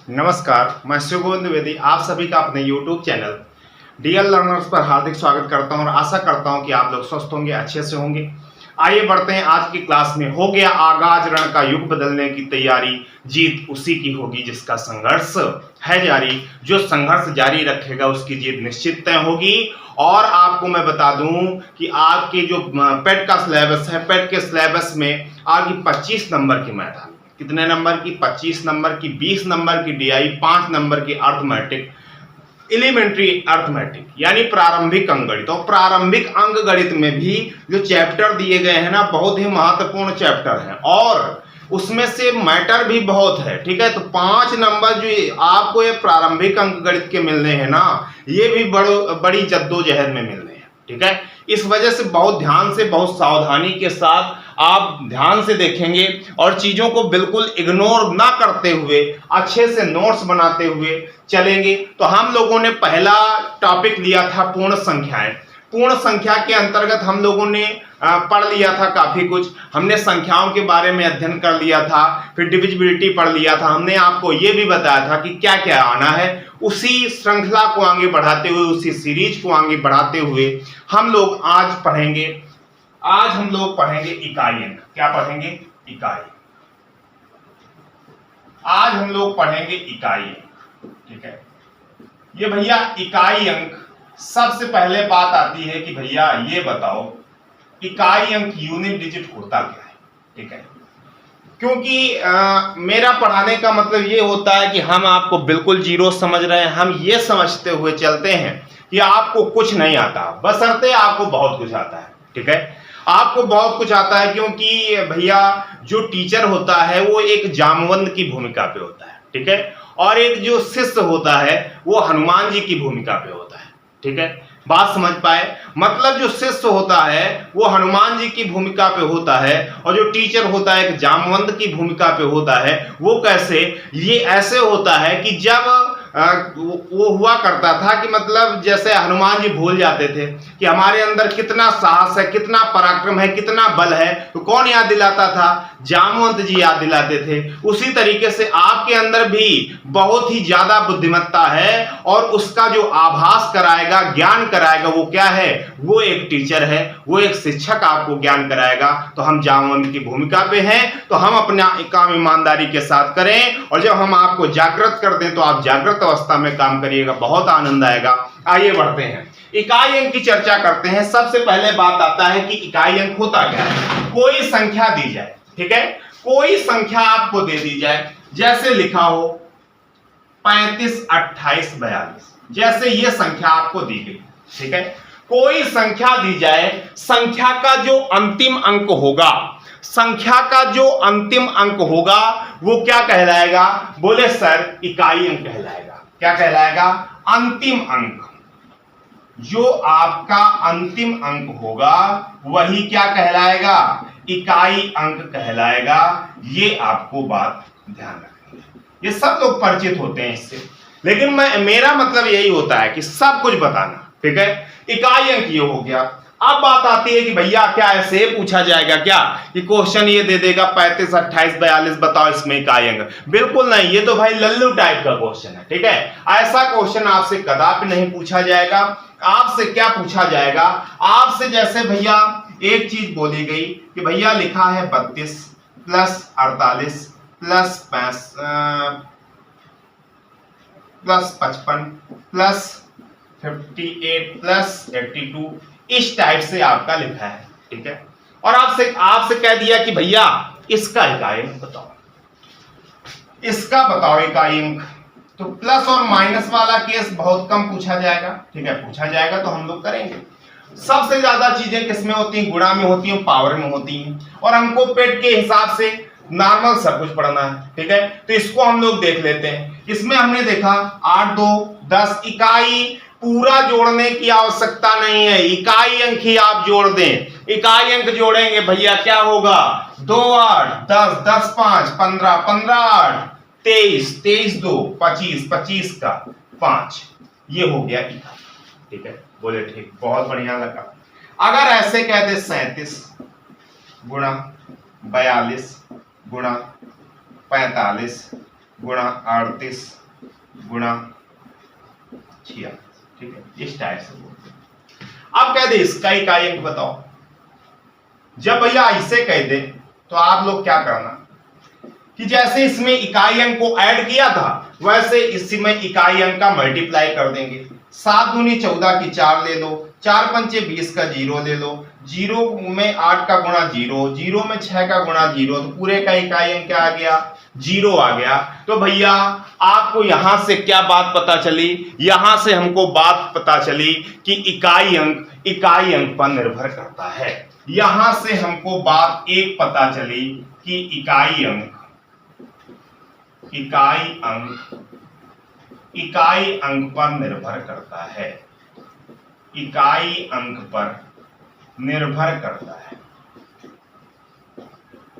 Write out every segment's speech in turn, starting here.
नमस्कार, मैं शिवगोविंद द्विवेदी आप सभी का अपने YouTube चैनल डीएल लर्नर्स पर हार्दिक स्वागत करता हूं और आशा करता हूं कि आप लोग स्वस्थ होंगे, अच्छे से होंगे। आइए बढ़ते हैं आज की क्लास में। हो गया आगाज रण का युग बदलने की तैयारी, जीत उसी की होगी जिसका संघर्ष है जारी। जो संघर्ष जारी रखेगा उसकी जीत निश्चित तय होगी। और आपको मैं बता दूं कि आपके जो पेट का सिलेबस है, पेट के सिलेबस में आपकी 25 नंबर की मैथ है। कितने नंबर की? 25 नंबर की, 20 नंबर की डीआई, 5 नंबर की अर्थमेटिक, एलिमेंट्री अर्थमेटिक यानी प्रारंभिक अंकगणित। और प्रारंभिक अंकगणित में भी जो चैप्टर दिए गए हैं ना, बहुत ही महत्वपूर्ण चैप्टर हैं और उसमें से मैटर भी बहुत है। ठीक है, तो 5 नंबर जो आपको ये प्रारंभिक अंकगणित के मिलने हैं ना, ये भी बड़ी जद्दोजहद में मिलने हैं। ठीक है, इस वजह से बहुत ध्यान से, बहुत सावधानी के साथ आप ध्यान से देखेंगे और चीजों को बिल्कुल इग्नोर ना करते हुए अच्छे से नोट्स बनाते हुए चलेंगे। तो हम लोगों ने पहला टॉपिक लिया था पूर्ण संख्याएं। पूर्ण संख्या के अंतर्गत हम लोगों ने पढ़ लिया था काफी कुछ। हमने संख्याओं के बारे में अध्ययन कर लिया था, फिर डिविजिबिलिटी पढ़ लिया था। हमने आपको यह भी बताया था कि क्या क्या आना है। उसी श्रृंखला को आगे बढ़ाते हुए, उसी सीरीज को आगे बढ़ाते हुए हम लोग आज हम लोग पढ़ेंगे इकाई अंक। क्या पढ़ेंगे? इकाई। आज हम लोग पढ़ेंगे इकाई अंक। ठीक है, ये भैया इकाई अंक, सबसे पहले बात आती है कि भैया ये बताओ इकाई अंक यूनिट डिजिट होता क्या है। ठीक है, क्योंकि मेरा पढ़ाने का मतलब ये होता है कि हम आपको बिल्कुल जीरो समझ रहे हैं। हम ये समझते हुए चलते हैं कि आपको कुछ नहीं आता, बशर्ते आपको बहुत कुछ आता है। ठीक है, आपको बहुत कुछ आता है क्योंकि भैया जो टीचर होता है वो एक जामवंत की भूमिका पे होता है। ठीक है, और एक जो शिष्य होता है वो हनुमान जी की भूमिका पे होता है। ठीक है, बात समझ पाए? मतलब जो शिष्य होता है वो हनुमान जी की भूमिका पे होता है और जो टीचर होता है एक जामवंत की भूमिका पे होता है। वो कैसे? ये ऐसे होता है कि जब वो हुआ करता था कि मतलब जैसे हनुमान जी भूल जाते थे कि हमारे अंदर कितना साहस है, कितना पराक्रम है, कितना बल है, तो कौन याद दिलाता था? जामवंत जी याद दिलाते थे। उसी तरीके से आपके अंदर भी बहुत ही ज्यादा बुद्धिमत्ता है और उसका जो आभास कराएगा, ज्ञान कराएगा, वो क्या है? वो एक टीचर है, वो एक शिक्षक आपको ज्ञान कराएगा। तो हम जामवंत की भूमिका पे हैं, तो हम अपना काम ईमानदारी के साथ करें और जब हम आपको जागृत कर दें तो आप जागृत अवस्था में काम करिएगा, बहुत आनंद आएगा। आइए बढ़ते हैं, इकाई अंक की चर्चा करते हैं। सबसे पहले बात आता है कि इकाई अंक होता क्या है। कोई संख्या दी जाए, ठीक है, कोई संख्या आपको दे दी जाए, जैसे लिखा हो 35, 28, 42, जैसे ये संख्या आपको दी गई। ठीक है, कोई संख्या दी जाए, संख्या का जो अंतिम अंक होगा, संख्या का जो अंतिम अंक होगा वो क्या कहलाएगा? बोले सर इकाई अंक कहलाएगा। क्या कहलाएगा? अंतिम अंक। जो आपका अंतिम अंक होगा वही क्या कहलाएगा? इकाई अंक कहलाएगा। ये आपको बात ध्यान रखनी है। ये सब लोग परिचित होते हैं इससे, लेकिन मेरा मतलब यही होता है कि सब कुछ बताना। ठीक है, इकाई अंक ये हो गया। अब बात आती है कि भैया क्या ऐसे पूछा जाएगा क्या कि क्वेश्चन ये दे देगा 35, 28, 42 बताओ इसमें इकाई अंक? बिल्कुल नहीं, ये तो भाई लल्लू टाइप का क्वेश्चन है। ठीक है, ऐसा क्वेश्चन आपसे कदापि नहीं पूछा जाएगा। आपसे क्या पूछा जाएगा? आपसे जैसे भैया एक चीज बोली गई कि भैया लिखा है 32 प्लस 48 प्लस 55 प्लस 58 प्लस 82, इस टाइप से आपका लिखा है। ठीक है, और आपसे कह दिया कि भैया इसका इकाई अंक बताओ, इसका बताओ इकाई अंक। तो प्लस और माइनस वाला केस बहुत कम पूछा जाएगा। ठीक है, पूछा जाएगा तो हम लोग करेंगे। सबसे ज्यादा चीजें किसमें होती हैं? गुणा में होती हैं, पावर में होती हैं, और हमको पेट के हिसाब से नॉर्मल सब कुछ पढ़ना है। ठीक है, तो इसको हम लोग देख लेते हैं। इसमें हमने देखा 8, 2, 10 इकाई पूरा जोड़ने की आवश्यकता नहीं है, इकाई अंक ही आप जोड़ दें। इकाई अंक जोड़ेंगे भैया क्या होगा? 2, 8, 10, 10, 5, 15, 15, 8, 23, 23, 2, 25, 25 का 5, ये हो गया इकाई। ठीक है, बोले ठीक, बहुत बढ़िया लगा। अगर ऐसे कह दे 37 गुणा 42 गुणा 45 गुणा 38 गुणा 46, ठीक है, इस टाइप से बोलते हैं। अब कह दे इसका इकाई अंक बताओ। जब भैया ऐसे कह दे तो आप लोग क्या करना कि जैसे इसमें इकाई अंक को ऐड किया था वैसे इसमें इकाई अंक का मल्टीप्लाई कर देंगे। 7 दूनी 14 की 4 ले लो, 4 पंचे 20 का 0 ले लो, 0 में 8 का गुणा 0, 0 में 6 का गुणा 0, तो पूरे का इकाई अंक क्या आ गया? 0 आ गया। तो भैया आपको यहां से क्या बात पता चली? यहां से हमको बात पता चली कि इकाई अंक पर निर्भर करता है। यहां से हमको बात एक पता चली कि इकाई अंक पर निर्भर करता है। इकाई अंक पर निर्भर करता है।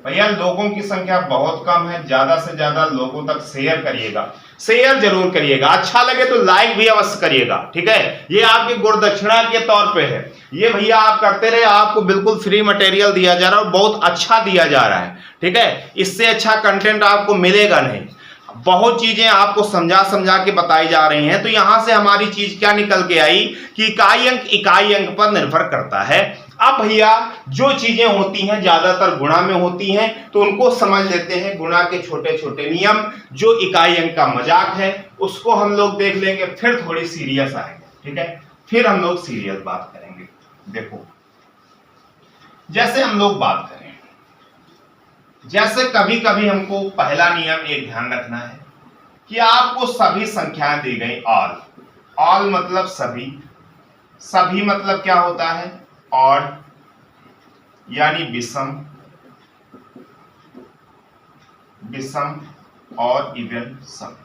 भैया लोगों की संख्या बहुत कम है, ज्यादा से ज्यादा लोगों तक शेयर करिएगा, शेयर जरूर करिएगा, अच्छा लगे तो लाइक भी अवश्य करिएगा, ठीक है। ये आपकी गुणदक्षिणा के तौर पे है, ये भैया आप करते रहे, आपको बिल्कुल फ्री मटेरियल दिया जा रहा है और बहुत अच्छा दिया जा रहा है, ठीक है। इससे अच्छा कंटेंट आपको मिलेगा नहीं। बहुत चीजें आपको समझा के बताई जा रही हैं। तो यहां से हमारी चीज क्या निकल के आई कि इकाई अंक पर निर्भर करता है। अब भैया जो चीजें होती हैं ज्यादातर गुणा में होती हैं, तो उनको समझ लेते हैं, गुणा के छोटे छोटे नियम। जो इकाई अंक का मजाक है उसको हम लोग देख लेंगे, फिर थोड़ी सीरियस आएंगे, ठीक है, फिर हम लोग सीरियस बात करेंगे। देखो जैसे हम लोग बात करें, जैसे कभी कभी हमको पहला नियम एक ध्यान रखना है कि आपको सभी संख्याएं दी गई, ऑल मतलब सभी मतलब क्या होता है? ऑड, यानी विषम और इवन सम।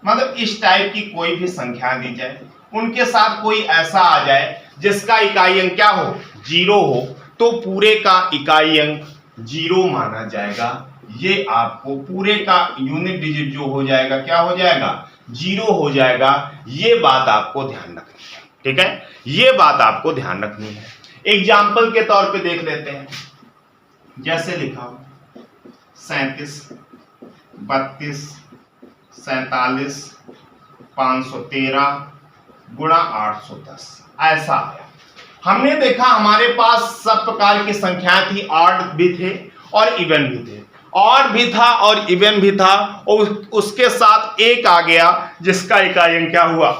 मतलब इस टाइप की कोई भी संख्या दी जाए, उनके साथ कोई ऐसा आ जाए जिसका इकाई अंक क्या हो? 0 हो, तो पूरे का इकाई अंक 0 माना जाएगा। ये आपको पूरे का यूनिट डिजिट जो हो जाएगा क्या हो जाएगा? 0 हो जाएगा। ये बात आपको ध्यान रखनी है, ठीक है, ये बात आपको ध्यान रखनी है। एग्जाम्पल के तौर पे देख लेते हैं। जैसे लिखा 37 32 47 513 गुणा 810, ऐसा आया। हमने देखा हमारे पास सब प्रकार की संख्याएं थी, ऑड भी थे और इवन भी थे, ऑड भी था और इवन भी था, और उसके साथ एक आ गया जिसका इकाई अंक क्या हुआ?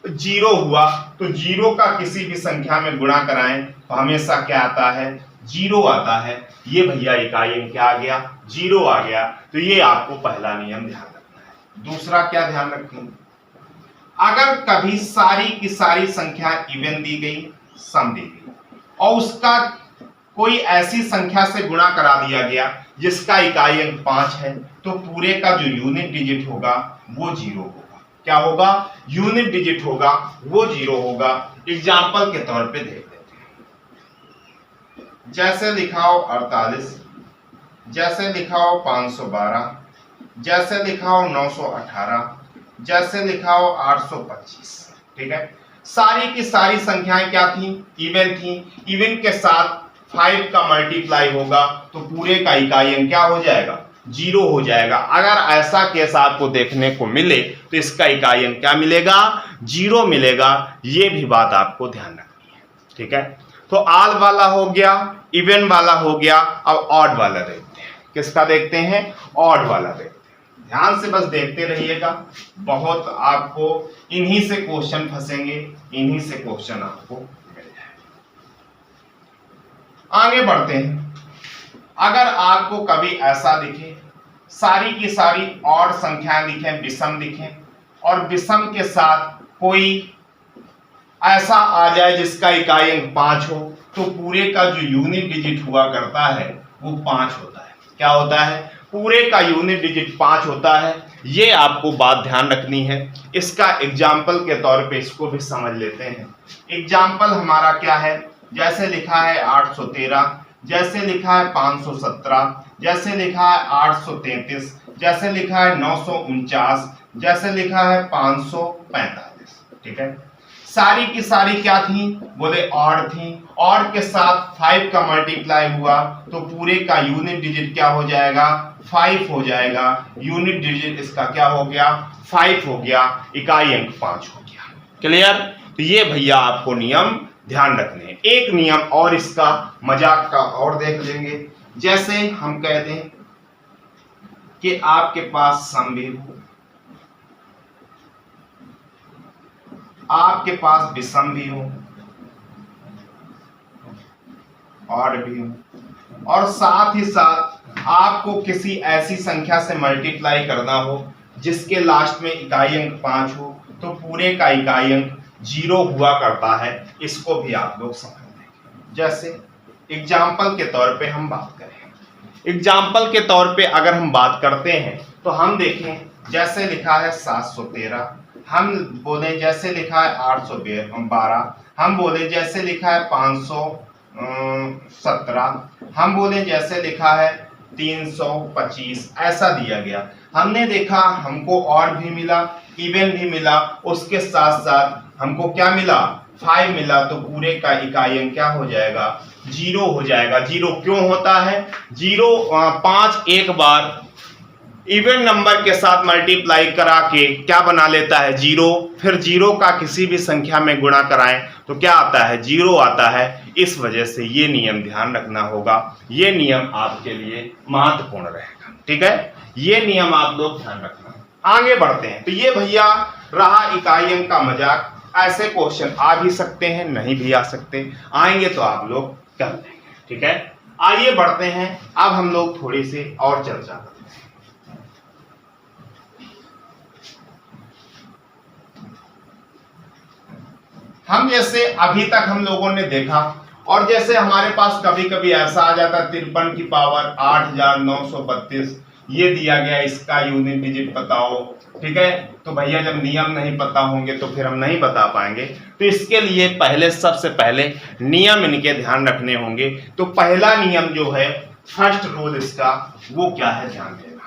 0 हुआ। तो 0 का किसी भी संख्या में गुणा कराएं तो हमेशा क्या आता है? 0 आता है। ये भैया इकाई अंक क्या आ गया? 0 आ गया। तो ये आपको पहला नियम ध्यान रखना है। दूसरा क्या ध्यान रखेंगे? अगर कभी सारी की सारी संख्या इवन दी गई, सम दी गई, और उसका कोई ऐसी संख्या से गुणा करा दिया गया जिसका इकाई अंक 5 है, तो पूरे का जो यूनिट डिजिट होगा वो 0 होगा। क्या होगा? यूनिट डिजिट होगा वो 0 होगा। एग्जाम्पल के तौर पे देख लेते हैं। जैसे लिखाओ 48, जैसे लिखाओ 512, जैसे लिखाओ 918, जैसे लिखाओ 825, ठीक है। सारी की सारी संख्याएं क्या थी? इवन थी। इवन के साथ 5 का मल्टीप्लाई होगा तो पूरे का इकाई अंक क्या हो जाएगा? 0 हो जाएगा। अगर ऐसा केस आपको देखने को मिले तो इसका इकाई अंक क्या मिलेगा? 0 मिलेगा। ये भी बात आपको ध्यान रखनी है, ठीक है। तो ऑल वाला हो गया, इवन वाला हो गया, अब ऑड वाला देखते हैं। किसका देखते हैं? ऑड वाला देखते हैं। ध्यान से बस देखते रहिएगा, बहुत आपको इन्हीं से क्वेश्चन फंसेंगे, इन्हीं से क्वेश्चन आपको मिल जाएगा। आगे बढ़ते हैं। अगर आपको कभी ऐसा दिखे, सारी की सारी ऑड संख्याएं दिखें, विषम दिखें, और विषम के साथ कोई ऐसा आ जाए जिसका इकाई अंक 5 हो, तो पूरे का जो यूनिट डिजिट हुआ करता है वो 5 होता है। क्या होता है? पूरे का यूनिट डिजिट 5 होता है। ये आपको बात ध्यान रखनी है। इसका एग्जाम्पल के तौर पे इसको भी समझ लेते हैं। एग्जाम्पल हमारा क्या है? जैसे लिखा है 813, जैसे लिखा है 517, जैसे लिखा है 833, जैसे लिखा है 949, जैसे लिखा है 545, ठीक है। सारी की सारी क्या थी? बोले ऑड थी। ऑड के साथ 5 का मल्टीप्लाई हुआ तो पूरे का यूनिट डिजिट क्या हो जाएगा? 5 हो जाएगा, यूनिट डिजिट इसका क्या हो गया 5 हो गया, इकाई अंक 5 हो गया। क्लियर? तो ये भैया आपको नियम ध्यान रखने हैं। एक नियम और इसका मजाक का और देख लेंगे। जैसे हम कह दें कि आपके पास सम भी हो, आपके पास विषम भी हो, ऑड भी हो, और साथ ही साथ आपको किसी ऐसी संख्या से मल्टीप्लाई करना हो जिसके लास्ट में इकाई अंक 5 हो, तो पूरे का इकाई अंक 0 हुआ करता है। इसको भी आप लोग समझ लेंगे। जैसे एग्जाम्पल के तौर पे हम बात करें, एग्जाम्पल के तौर पे अगर हम बात करते हैं तो हम देखें जैसे लिखा है 713, हम बोले जैसे लिखा है 812, हम बोले जैसे लिखा है 517, हम बोले जैसे लिखा है 325, ऐसा दिया गया। हमने देखा हमको और भी मिला, इवन भी मिला, उसके साथ साथ हमको क्या मिला 5 मिला, तो पूरे का इकाई अंक क्या हो जाएगा 0 हो जाएगा। 0 क्यों होता है? 5 एक बार इवन नंबर के साथ मल्टीप्लाई करा के क्या बना लेता है 0, फिर 0 का किसी भी संख्या में गुणा कराएं तो क्या आता है 0 आता है। इस वजह से ये नियम ध्यान रखना होगा, ये नियम आपके लिए महत्वपूर्ण रहेगा। ठीक है, ये नियम आप लोग ध्यान रखना। आगे बढ़ते हैं। तो ये भैया रहा इकाई अंक का मजाक। ऐसे क्वेश्चन आ भी सकते हैं, नहीं भी आ सकते, आएंगे तो आप लोग कर लेंगे। ठीक है, आइए बढ़ते हैं। अब हम लोग थोड़ी सी और चर्चा करते हैं। हम जैसे अभी तक हम लोगों ने देखा, और जैसे हमारे पास कभी कभी ऐसा आ जाता 53 की पावर 8932 ये दिया गया, इसका यूनिट डिजिट बताओ। ठीक है, तो भैया जब नियम नहीं पता होंगे तो फिर हम नहीं बता पाएंगे। तो इसके लिए पहले सबसे पहले नियम इनके ध्यान रखने होंगे। तो पहला नियम जो है, फर्स्ट रूल इसका वो क्या है ध्यान देना।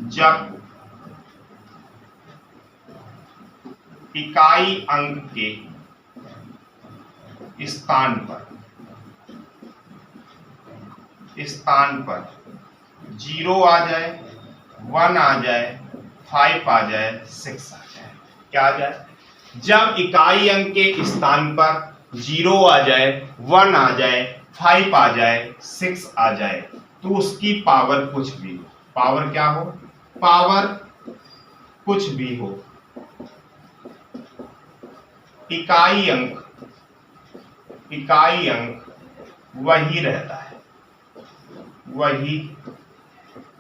जब इकाई अंक के स्थान पर 0 आ जाए, 1 आ जाए, 5 आ जाए, 6 आ जाए, क्या आ जाए? जब इकाई अंक के स्थान पर 0 आ जाए, 1 आ जाए, 5 आ जाए, 6 आ जाए, तो उसकी पावर कुछ भी हो। पावर क्या हो? पावर कुछ भी हो, इकाई अंक वही रहता है, वही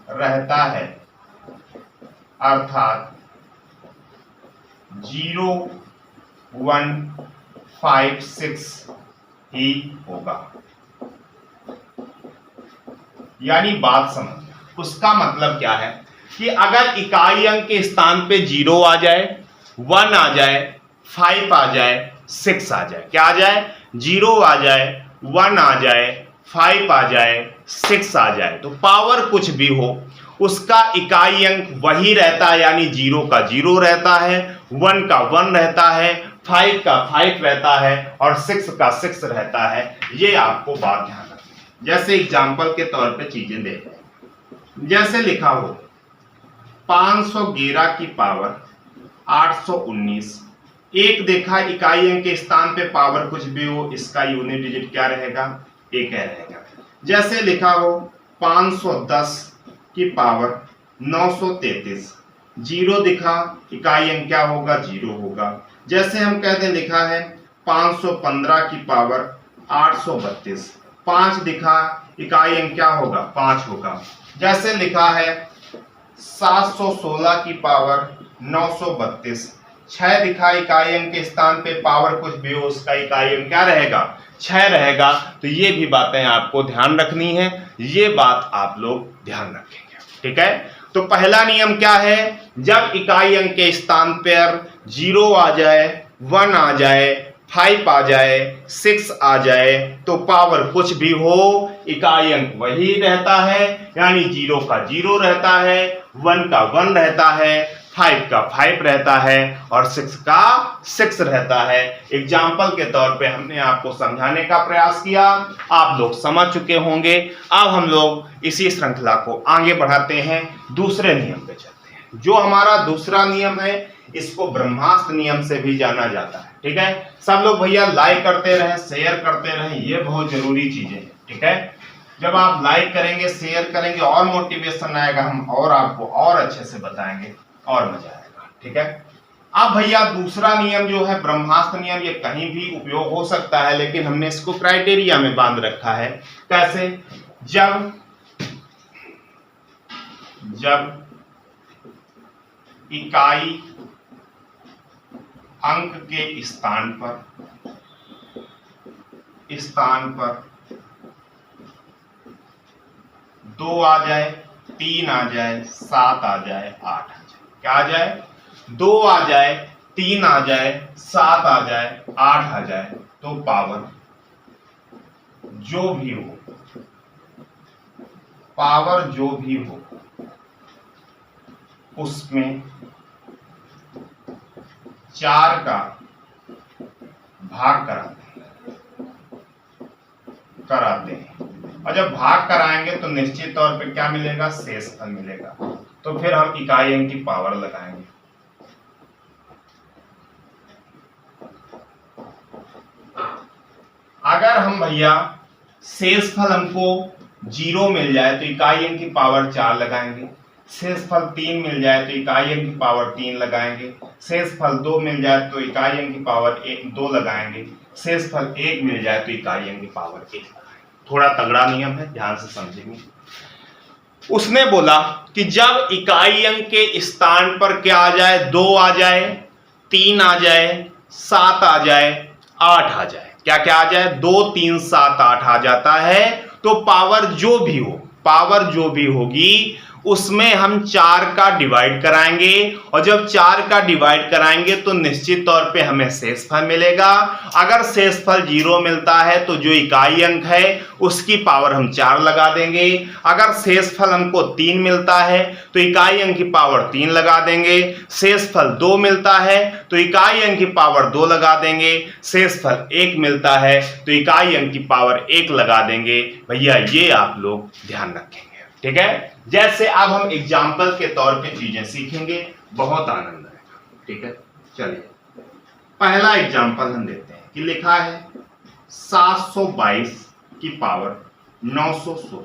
रहता है, अर्थात 0, 1, 5, 6 ही होगा। यानी बात समझ, उसका मतलब क्या है कि अगर इकाई अंक के स्थान पे 0 आ जाए, 1 आ जाए, 5 आ जाए, 6 आ जाए, क्या आ जाए? 0 आ जाए, 1 आ जाए, 5 आ जाए, 6 आ जाए, तो पावर कुछ भी हो उसका इकाई अंक वही रहता है, यानी 0 का 0 रहता है, 1 का 1 रहता है, 5 का 5 रहता है, और 6 का 6 रहता है। ये आपको बात ध्यान रखनी। जैसे एग्जाम्पल के तौर पे चीजें देखें, जैसे लिखा हो 511 की पावर 819, एक देखा इकाई अंक के स्थान पे पावर कुछ भी हो, इसका यूनिट डिजिट क्या रहेगा? 1 रहेगा। जैसे लिखा हो 510 की पावर 933, 0 दिखा, इकाई अंक क्या होगा? 0 होगा। जैसे हम कहते हैं लिखा है 515 की पावर 832, 5 दिखा, इकाई अंक क्या होगा? 5 होगा। जैसे लिखा है 716 की पावर 932, 6 दिखा, इकाई अंक के स्थान पे पावर कुछ भी हो उसका इकाई अंक क्या रहेगा? 6 रहेगा। तो ये भी बातें आपको ध्यान रखनी है, ये बात आप लोग ध्यान रखेंगे। ठीक है, तो पहला नियम क्या है? जब इकाई अंक के स्थान पर 0 आ जाए, 1 आ जाए, 5 आ जाए, 6 आ जाए, तो पावर कुछ भी हो इकाई अंक वही रहता है, यानी 0 का 0 रहता है, 1 का 1 रहता है, 5 का 5 रहता है और 6 का 6 रहता है। एग्जाम्पल के तौर पे हमने आपको समझाने का प्रयास किया, आप लोग समझ चुके होंगे। अब हम लोग इसी श्रृंखला को आगे बढ़ाते हैं, दूसरे नियम पे चलते हैं। जो हमारा दूसरा नियम है इसको ब्रह्मास्त्र नियम से भी जाना जाता है। ठीक है, सब लोग भैया लाइक करते रहें, शेयर करते रहें, ये बहुत जरूरी चीजें हैं। ठीक है, जब आप लाइक करेंगे, शेयर करेंगे और मोटिवेशन आएगा, हम और आपको और अच्छे से बताएंगे और मजा आएगा। ठीक है, अब भैया दूसरा नियम जो है ब्रह्मास्त्र नियम, ये कहीं भी उपयोग हो सकता है, लेकिन हमने इसको क्राइटेरिया में बांध रखा है। कैसे? जब इकाई अंक के स्थान पर 2 आ जाए, 3 आ जाए, 7 आ जाए, 8 आ जाए। क्या आ जाए? 2 आ जाए, 3 आ जाए, 7 आ जाए, 8 आ जाए, तो पावर जो भी हो उसमें 4 का भाग कराते हैं। और जब भाग कराएंगे तो निश्चित तौर पे क्या मिलेगा? शेषफल मिलेगा। तो फिर हम इकाई अंक की पावर लगाएंगे। अगर हम भैया शेषफल हमको 0 मिल जाए तो इकाई अंक की पावर 4 लगाएंगे। शेषफल 3 मिल जाए तो इकाई अंक की पावर 3 लगाएंगे। शेषफल 2 मिल जाए तो इकाई अंक की पावर 2 लगाएंगे। शेषफल 1 मिल जाए तो इकाई अंक की पावर 1 लगाएंगे। थोड़ा तगड़ा नियम है, ध्यान से समझेंगे। उसने बोला कि जब इकाई अंक के स्थान पर क्या आ जाए? 2 आ जाए, 3 आ जाए, 7 आ जाए, 8 आ जाए। क्या क्या आ जाए? 2, 3, 7, 8 आ जाता है। तो पावर जो भी होगी उसमें हम 4 का डिवाइड कराएंगे, और जब 4 का डिवाइड कराएंगे तो निश्चित तौर पे हमें शेषफल मिलेगा। अगर शेषफल 0 मिलता है तो जो इकाई अंक है उसकी पावर हम 4 लगा देंगे। अगर शेषफल हमको 3 मिलता है तो इकाई अंक की पावर 3 लगा देंगे। शेषफल 2 मिलता है तो इकाई अंक की पावर 2 लगा देंगे। शेषफल 1 मिलता है तो इकाई अंक की पावर 1 लगा देंगे। भैया ये आप लोग ध्यान रखेंगे। ठीक है, जैसे अब हम एग्जाम्पल के तौर पे चीजें सीखेंगे, बहुत आनंद आएगा। ठीक है, चलिए पहला एग्जाम्पल हम देते हैं कि लिखा है 722 की पावर 916।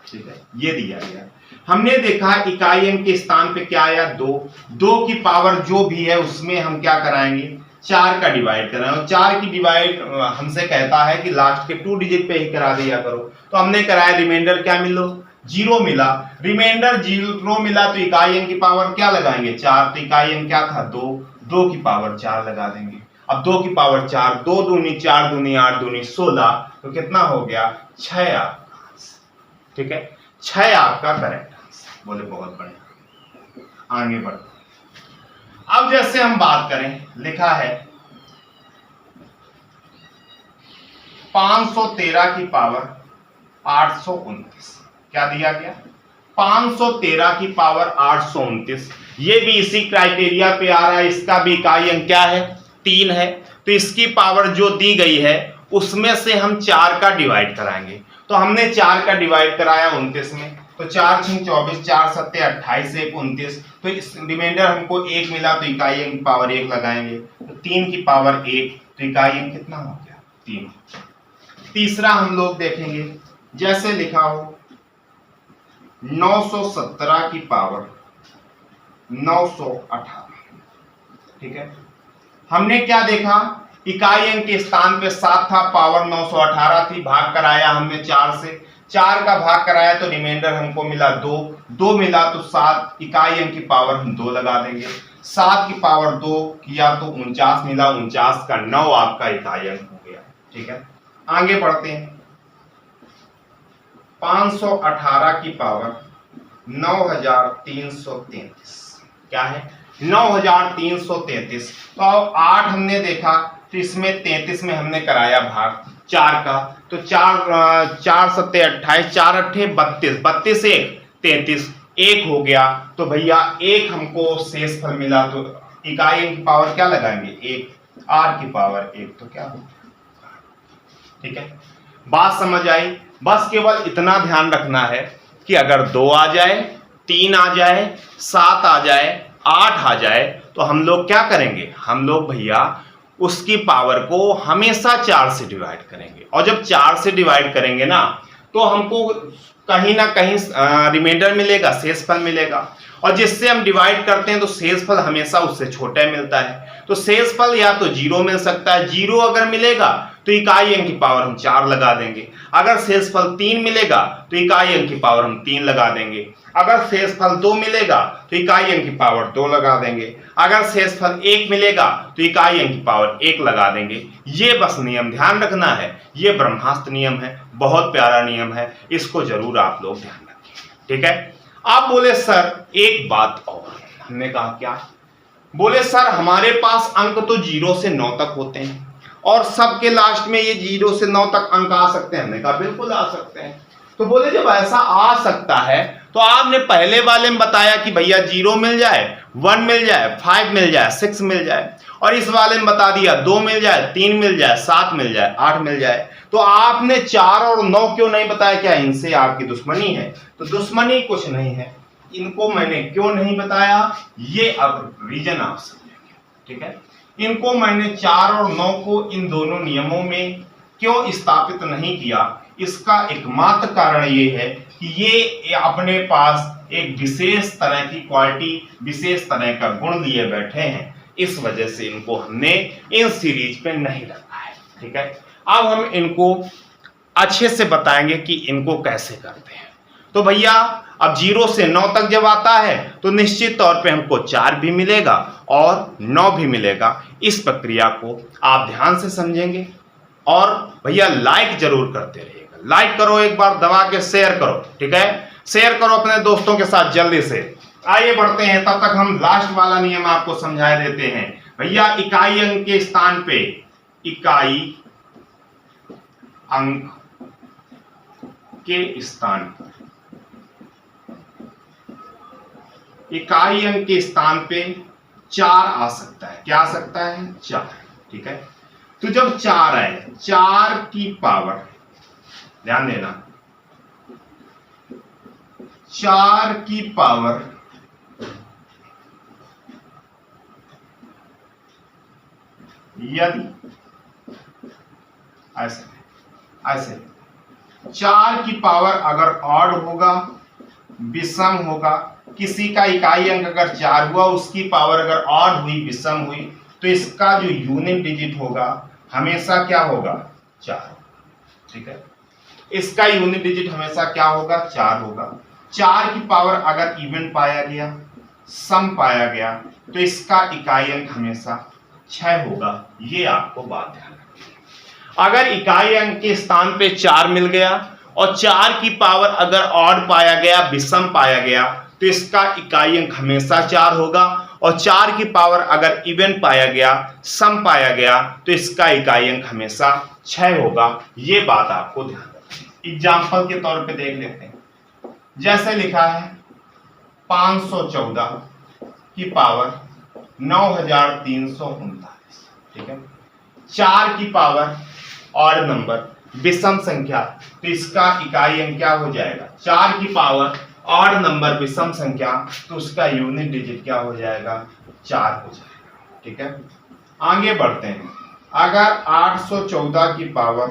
ठीक है, ये दिया गया। हमने देखा इकाई अंक के स्थान पे क्या आया? 2 की पावर जो भी है उसमें हम क्या कराएंगे? 4 का डिवाइड कराएंगे। 4 की डिवाइड हमसे कहता है कि लास्ट के 2 डिजिट पे ही करा दिया करो। तो हमने कराया, रिमाइंडर क्या मिलो? 0 मिला। रिमाइंडर 0 मिला तो इकाई अंक की पावर क्या लगाएंगे? 4। तो इकाई अंक क्या था? 2 की पावर 4 लगा देंगे। अब 2 की पावर 4, 2 दूनी 4 दूनी 8 दूनी 16, तो कितना हो गया? 6 आपका आंसर। ठीक है, 6 आपका करेक्ट आंसर। बोले बहुत बढ़िया। आगे बढ़ते, अब जैसे हम बात करें, लिखा है 513 की पावर 829। क्या दिया गया? 513 की पावर 829। ये भी इसी क्राइटेरिया पे आ रहा है। इसका भी इकाई अंक क्या है? 3 है। तो इसकी पावर जो दी गई है उसमें से हम 4 का डिवाइड कराएंगे। तो हमने 4 का डिवाइड कराया 29 में, तो 4 6 24, 4 7 28, 1 29। तो इस रिमाइंडर हमको 1 मिला तो इकाई अंक की पावर 1 लगाएंगे। तो 3 की पावर 1, तो इकाई अंक कितना हो गया? 3। तीसरा हम लोग देखेंगे, जैसे लिखा हो 917 की पावर 918। ठीक है, हमने क्या देखा? इकाई अंक के स्थान पे 7 था, पावर 918 थी। भाग कराया हमने 4 से, 4 का भाग कराया तो रिमाइंडर हमको मिला 2 मिला तो 7, इकाई अंक की पावर हम 2 लगा देंगे। 7 की पावर 2 किया तो 49 मिला, 49 का 9 आपका इकाई अंक हो गया। ठीक है, आगे बढ़ते हैं। 518 की पावर 9333। क्या है? 9333। तो 8 हमने देखा तो इसमें 33 में हमने कराया भाग 4 का, तो 4 7 28, 4 8 32, 32 से 1 33, एक हो गया, तो भैया एक हमको शेषफल मिला, तो इकाई अंक की पावर क्या लगाएंगे, एक, r की पावर एक, तो क्या होगा, ठीक है। बात समझ आई। बस केवल इतना ध्यान रखना है कि अगर 2 आ जाए, 3 आ जाए, 7 आ जाए, 8 आ जाए, तो हम लोग क्या करेंगे, हम लोग भैया उसकी पावर को हमेशा 4 से डिवाइड करेंगे। और जब 4 से डिवाइड करेंगे ना, तो हमको कहीं ना कहीं रिमाइंडर मिलेगा, शेषफल मिलेगा। और जिससे हम डिवाइड करते हैं तो शेषफल हमेशा उससे छोटा मिलता है। तो शेषफल या तो 0 मिल सकता है, 0 अगर मिलेगा तो इकाई अंक की पावर हम 4 लगा देंगे। अगर शेषफल 3 मिलेगा तो इकाई अंक की पावर हम 3 लगा देंगे। अगर शेषफल 2 मिलेगा तो इकाई अंक की पावर 2 लगा देंगे। अगर शेषफल 1 मिलेगा तो इकाई अंक की पावर 1 लगा देंगे। ये बस नियम ध्यान रखना है, ये ब्रह्मास्त्र नियम है, बहुत प्यारा नियम है, इसको जरूर आप लोग ध्यान रखें, ठीक है। आप बोले सर एक बात और, हमने कहा क्या, बोले सर हमारे पास अंक तो 0 से 9 तक होते हैं और सबके लास्ट में ये 0 से 9 तक अंक आ सकते हैं। हमने कहा बिल्कुल आ सकते हैं। तो बोले जब ऐसा आ सकता है तो आपने पहले वाले में बताया कि भैया 0 मिल जाए, 1 मिल जाए, 5 मिल जाए, 6 मिल जाए, और इस वाले में बता दिया 2 मिल जाए, 3 मिल जाए, 7 मिल जाए, 8 मिल जाए। तो आपने 4 और 9 क्यों नहीं बताया, क्या इनसे आपकी दुश्मनी है? तो दुश्मनी कुछ नहीं है, इनको मैंने क्यों नहीं बताया ये अब रीजन आप समझेंगे, ठीक है। इनको मैंने 4 और 9 को इन दोनों नियमों में क्यों स्थापित नहीं किया, इसका एकमात्र कारण ये है कि ये अपने पास एक विशेष तरह की क्वालिटी, विशेष तरह का गुण लिए बैठे हैं, इस वजह से इनको हमने इन सीरीज पे नहीं रखा है, ठीक है। अब हम इनको अच्छे से बताएंगे कि इनको कैसे करते हैं। तो भैया अब 0 से 9 तक जब आता है तो निश्चित तौर पे हमको 4 भी मिलेगा और 9 भी मिलेगा। इस प्रक्रिया को आप ध्यान से समझेंगे और भैया लाइक जरूर करते रहिएगा। लाइक करो, एक बार दबा के शेयर करो, ठीक है, शेयर करो अपने दोस्तों के साथ जल्दी से। आइए बढ़ते हैं, तब तक हम लास्ट वाला नियम आपको समझा देते हैं। भैया इकाई अंक के स्थान पे, इकाई अंक के स्थान पर, इकाई अंक के स्थान पे 4 आ सकता है। क्या आ सकता है? 4, ठीक है। तो जब 4 आए, 4 की पावर, ध्यान देना, 4 की पावर यदि ऐसे ऐसे 4 की पावर अगर ऑड होगा, विषम होगा, किसी का इकाई अंक अगर 4 हुआ, उसकी पावर अगर ऑड हुई, विषम हुई, तो इसका जो यूनिट डिजिट होगा हमेशा क्या होगा? 4, ठीक है। इसका यूनिट डिजिट हमेशा क्या होगा? 4 होगा। 4 की पावर अगर इवन पाया गया, सम पाया गया, तो इसका इकाई अंक हमेशा 6 होगा। ये आपको बात ध्यान रखनी है। अगर इकाई अंक के स्थान पे 4 मिल गया और 4 की पावर अगर ऑड पाया गया, विषम पाया गया, तो इसका इकाई अंक हमेशा 4 होगा। और 4 की पावर अगर इवन पाया गया, सम पाया गया, तो इसका इकाई अंक हमेशा 6 होगा। ये बात आपको ध्यान रखनी है। एग्जाम्पल के तौर पे देख लेते हैं। जैसे लिखा है 514 की पावर 9339, ठीक है। 4 की पावर ऑड नंबर, विषम संख्या, तो इसका इकाई अंक क्या हो जाएगा? 4 की पावर ऑड नंबर, विषम संख्या, तो उसका यूनिट डिजिट क्या हो जाएगा? 4 हो जाएगा, ठीक है। आगे बढ़ते हैं। अगर 814 की पावर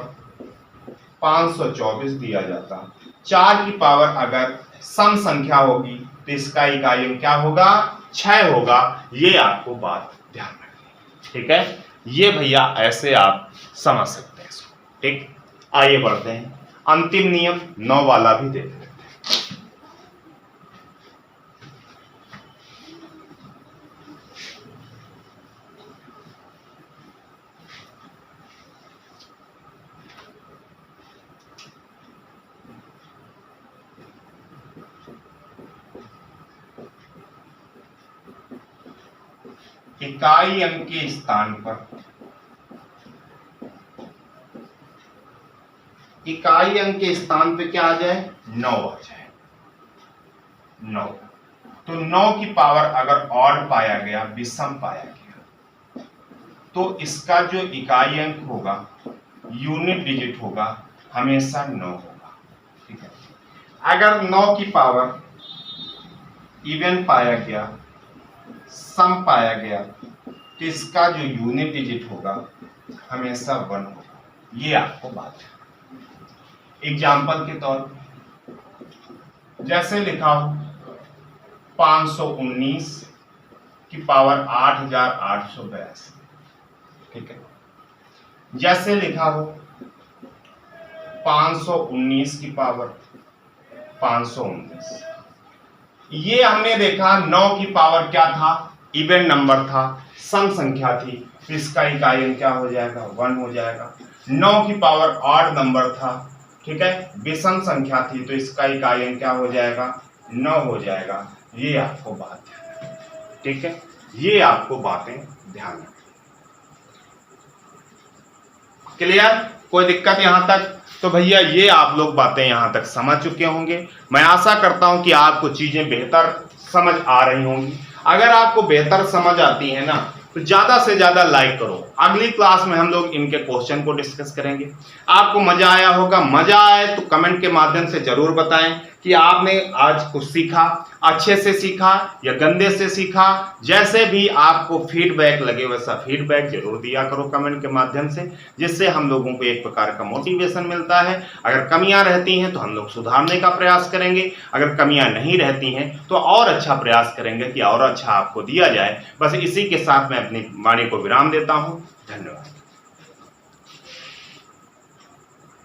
524 दिया जाता, 4 की पावर अगर सम संख्या होगी, तो इसका इकाई अंक क्या होगा? 6 होगा। ये आपको बात ध्यान रखनी, ठीक है। ये भैया ऐसे आप समझ सकते हैं इसको, ठीक। आइए बढ़ते हैं, अंतिम नियम 9 वाला भी देख लेते हैं। इकाई अंक के स्थान पर, इकाई अंक के स्थान पे क्या आ जाए? 9 आ जाए। 9। तो 9 की पावर अगर ऑड पाया गया, विषम पाया गया, तो इसका जो इकाई अंक होगा, यूनिट डिजिट होगा, हमेशा 9 होगा। ठीक है। अगर 9 की पावर इवन पाया गया, सम पाया गया, तो इसका जो यूनिट डिजिट होगा हमेशा 1 होगा। ये आपको बात है। एग्जाम्पल के तौर पर जैसे लिखा हो 519 की पावर 8882। ठीक है। जैसे लिखा हो 519 की पावर 519। ये हमने देखा 9 की पावर क्या था, इवन नंबर था, सम संख्या थी, इसका इकाई अंक क्या हो जाएगा, 1 हो जाएगा। 9 की पावर ऑड नंबर था, ठीक है, विषम संख्या थी, तो इसका इकाई अंक क्या हो जाएगा, 9 हो जाएगा। ये आपको बात है। ठीक है, ये आपको बातें ध्यान रखें। क्लियर? कोई दिक्कत यहां तक? तो भैया ये आप लोग बातें यहां तक समझ चुके होंगे। मैं आशा करता हूं कि आपको चीजें बेहतर समझ आ रही होंगी। अगर आपको बेहतर समझ आती है ना, तो ज्यादा से ज्यादा लाइक करो। अगली क्लास में हम लोग इनके क्वेश्चन को डिस्कस करेंगे। आपको मजा आया होगा। मजा आए तो कमेंट के माध्यम से जरूर बताएं कि आपने आज कुछ सीखा, अच्छे से सीखा या गंदे से सीखा। जैसे भी आपको फीडबैक लगे वैसा फीडबैक जरूर दिया करो कमेंट के माध्यम से, जिससे हम लोगों को एक प्रकार का मोटिवेशन मिलता है। अगर कमियां रहती हैं तो हम लोग सुधारने का प्रयास करेंगे, अगर कमियां नहीं रहती हैं तो और अच्छा प्रयास करेंगे कि और अच्छा आपको दिया जाए। बस इसी के साथ मैं अपनी वाणी को विराम देता हूं। धन्यवाद।